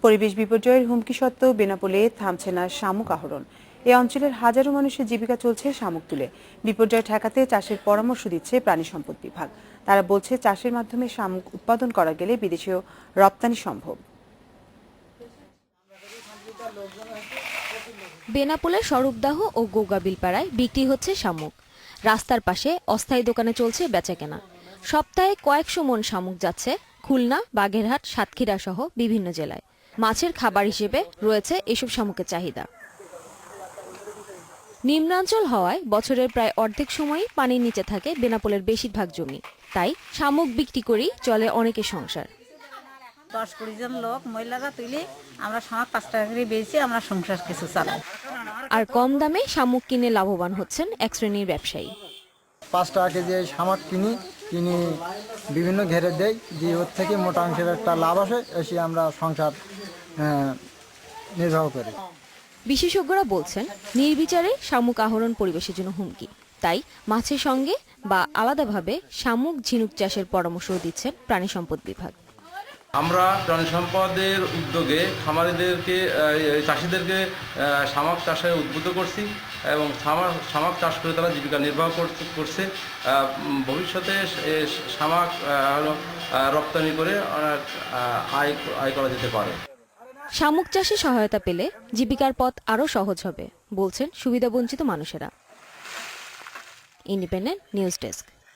পরিবেশ বিপর্যয়ের হুমকি সত্ত্বেও বেনাপোলে থামছে না শামুক আহরণ। এ অঞ্চলের হাজারো মানুষের জীবিকা চলছে শামুক তুলে। বিপর্যয় ঠেকাতে চাষের পরামর্শ দিচ্ছে প্রাণী সম্পদ বিভাগ। তারা বলছে, চাষের মাধ্যমে শামুক উৎপাদন করা গেলে বিদেশেও রপ্তানি সম্ভব। বেনাপোলের স্বরূপদাহ ও গোগাবিলপাড়ায় বিক্রি হচ্ছে শামুক। রাস্তার পাশে অস্থায়ী দোকানে চলছে বেচাকেনা। সপ্তাহে কয়েকশো মন শামুক যাচ্ছে খুলনা, বাগেরহাট, সাতক্ষীরা সহ বিভিন্ন জেলায়। মাছের খাবার হিসেবে রয়েছে এসব শামুকের চাহিদা। নিম্নাঞ্চল হওয়ায় বছরের প্রায় অর্ধেক সময়ই পানির নিচে থাকে বেনাপোলের বেশিরভাগ জমি। তাই শামুক বিক্রি করেই চলে অনেকের সংসার। 10-20 জন লোক মহিলারা তুলি আমরা শামুক 5 টাকা করে বেচি, আমরা সংসার কিছু চালাই। আর কম দামে শামুক কিনে লাভবান হচ্ছেন এক শ্রেণীর ব্যবসায়ী। 5 টাকা কেজি শামুক কিনি বিভিন্ন ঘেরে দেই, দিয়ে ওর থেকে মোটা অংশের একটা লাভ আসে, এসে আমরা সংসার নির্বাহ করি। বিশেষজ্ঞরা বলছেন, নির্বিচারে শামুক আহরণ পরিবেশের জন্য হুমকি। তাই মাছের সঙ্গে বা আলাদাভাবে শামুক ঝিনুক চাষের পরামর্শও দিচ্ছেন প্রাণী সম্পদ বিভাগ। আমরা প্রাণী সম্পদের উদ্যোগে খামারিদেরকে, চাষিদেরকে শামুক চাষে উদ্বুদ্ধ করছি এবং শামুক চাষ করে তারা জীবিকা নির্বাহ করছে। ভবিষ্যতে শামুক রপ্তানি করে আয় করা যেতে পারে। শামুক চাষে সহায়তা পেলে জীবিকার পথ আরও সহজ হবে বলছেন সুবিধাবঞ্চিত মানুষেরা। Independent news desk.